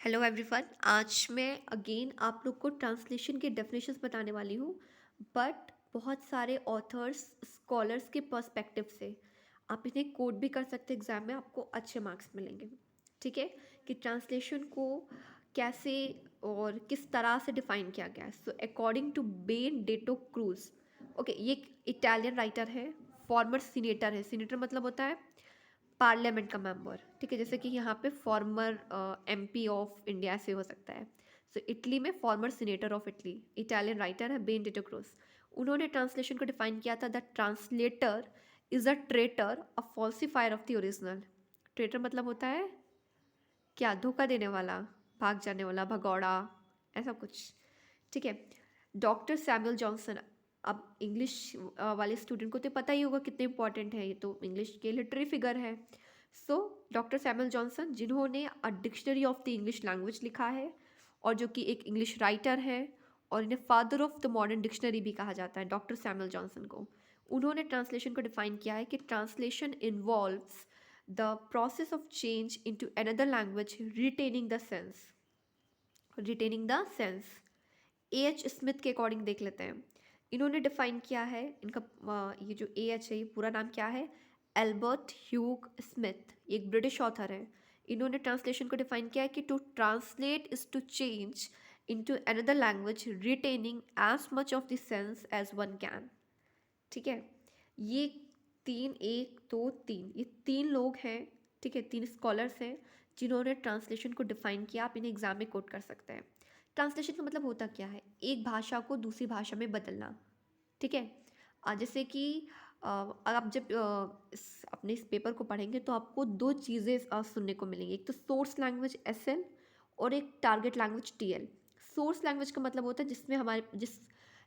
Hello everyone. आज मैं again आप लोग को ट्रांसलेशन के डेफिनेशंस बताने वाली हूँ, बट बहुत सारे ऑथर्स स्कॉलर्स के पर्सपेक्टिव से। आप इन्हें कोड भी कर सकते हैं, एग्जाम में आपको अच्छे मार्क्स मिलेंगे। ठीक है, कि ट्रांसलेशन को कैसे और किस तरह से डिफाइन किया गया है। So according to Benedicto Cruz, okay, ये एक इटालियन राइटर है, फॉर्मर सीनेटर है। सीनेटर मतलब होता है पार्लियामेंट का मेंबर। ठीक है, जैसे कि यहाँ पे फॉर्मर एमपी ऑफ इंडिया से हो सकता है। सो इटली में former senator of Italy, Italian writer है बेनेडिक्टो क्रूज। उन्होंने ट्रांसलेशन को डिफाइन किया था, the translator is a traitor, a falsifier of the original. Traitor मतलब होता है क्या, धोखा देने वाला, भाग जाने वाला, भगौड़ा, ऐसा कुछ। ठीक है, डॉक्टर सैमुअल जॉनसन। अब इंग्लिश वाले स्टूडेंट को तो पता ही होगा कितने इंपॉर्टेंट है, ये तो इंग्लिश के लिटरेरी फिगर है। सो डॉक्टर सैमुअल जॉनसन, जिन्होंने a dictionary of the English language लिखा है और जो कि एक इंग्लिश राइटर है, और इन्हें father of the modern dictionary भी कहा जाता है, डॉक्टर सैमुअल जॉनसन को। उन्होंने ट्रांसलेशन को डिफाइन किया है कि translation involves the process of change into another language retaining the sense. A H Smith के अकॉर्डिंग देख लेते हैं। इन्होंने डिफाइन किया है इनका, ये जो ए एच है, ये पूरा नाम क्या है, एल्बर्ट ह्यूग स्मिथ, एक ब्रिटिश ऑथर है। इन्होंने ट्रांसलेशन को डिफाइन किया है कि to translate is to change into another language retaining as much of the sense as one can. ठीक है, ये तीन, एक दो तीन, ये तीन लोग हैं। ठीक है, तीन स्कॉलर्स हैं जिन्होंने ट्रांसलेशन को डिफाइन किया। आप इन्हें एग्जाम में कोट कर सकते हैं। ट्रांसलेशन का मतलब होता क्या है, एक भाषा को दूसरी भाषा में बदलना। ठीक है, जैसे कि आप जब अपने इस पेपर को पढ़ेंगे तो आपको दो चीज़ें सुनने को मिलेंगी, एक तो सोर्स लैंग्वेज एसएल और एक target language TL. Source language का मतलब होता है जिस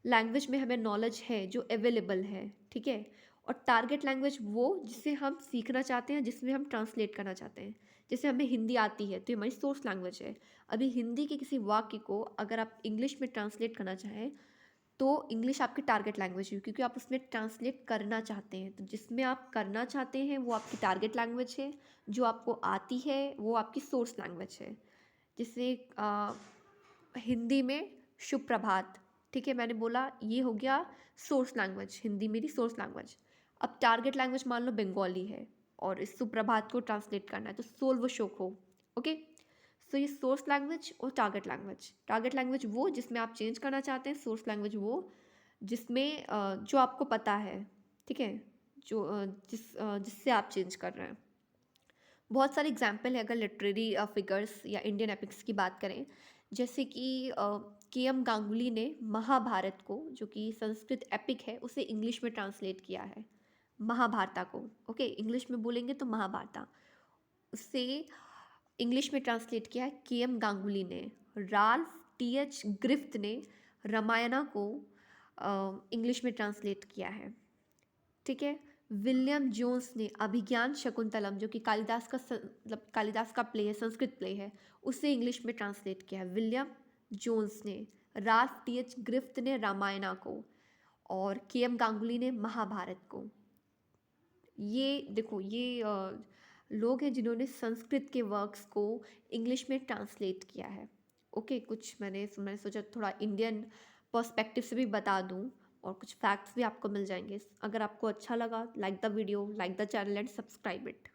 लैंग्वेज में हमें नॉलेज है, जो अवेलेबल है। ठीक है, और टारगेट लैंग्वेज वो जिसे हम सीखना चाहते हैं, जिसमें हम ट्रांसलेट करना चाहते हैं। जैसे हमें हिंदी आती है तो ये हमारी सोर्स लैंग्वेज है। अभी हिंदी के किसी वाक्य को अगर आप इंग्लिश में ट्रांसलेट करना चाहें तो इंग्लिश आपकी टारगेट लैंग्वेज है, क्योंकि आप उसमें ट्रांसलेट करना चाहते हैं। तो जिसमें आप करना चाहते हैं वो आपकी टारगेट लैंग्वेज है, जो आपको आती है वो आपकी सोर्स लैंग्वेज है। जैसे हिंदी में शुभ प्रभात। ठीक है, मैंने बोला ये हो गया सोर्स लैंग्वेज, हिंदी मेरी सोर्स लैंग्वेज। अब टारगेट लैंग्वेज मान लो बंगाली है और इस सुप्रभात को ट्रांसलेट करना है तो सोल्व शोक हो। ओके, सो ये सोर्स लैंग्वेज और टारगेट लैंग्वेज वो जिसमें आप चेंज करना चाहते हैं, सोर्स लैंग्वेज वो जिसमें जो आपको पता है। ठीक है, जो जिससे आप चेंज कर रहे हैं। बहुत सारे एग्जाम्पल है अगर लिटरेरी फिगर्स या इंडियन एपिक्स की बात करें। जैसे कि के एम गांगुली ने महाभारत को, जो कि संस्कृत एपिक है, उसे इंग्लिश में ट्रांसलेट किया है, महाभारता को। ओके, इंग्लिश में बोलेंगे तो महाभारता, उसे इंग्लिश में ट्रांसलेट किया है के एम गांगुली ने। राल्फ टी एच ग्रिफ्थ ने रामायणा को इंग्लिश में ट्रांसलेट किया है। ठीक है, विलियम जोन्स ने अभिज्ञान शकुंतलम, जो कि मतलब कालिदास का प्ले है, संस्कृत प्ले है, उसे इंग्लिश में ट्रांसलेट किया है विलियम जोन्स ने। राल्फ टी एच ग्रिफ्थ ने रामायणा को और के एम गांगुली ने महाभारत को। ये देखो, ये लोग हैं जिन्होंने संस्कृत के वर्क्स को इंग्लिश में ट्रांसलेट किया है। ओके, कुछ मैंने सोचा थोड़ा इंडियन पर्सपेक्टिव से भी बता दूं, और कुछ फैक्ट्स भी आपको मिल जाएंगे। अगर आपको अच्छा लगा, like the video, like the channel and subscribe it.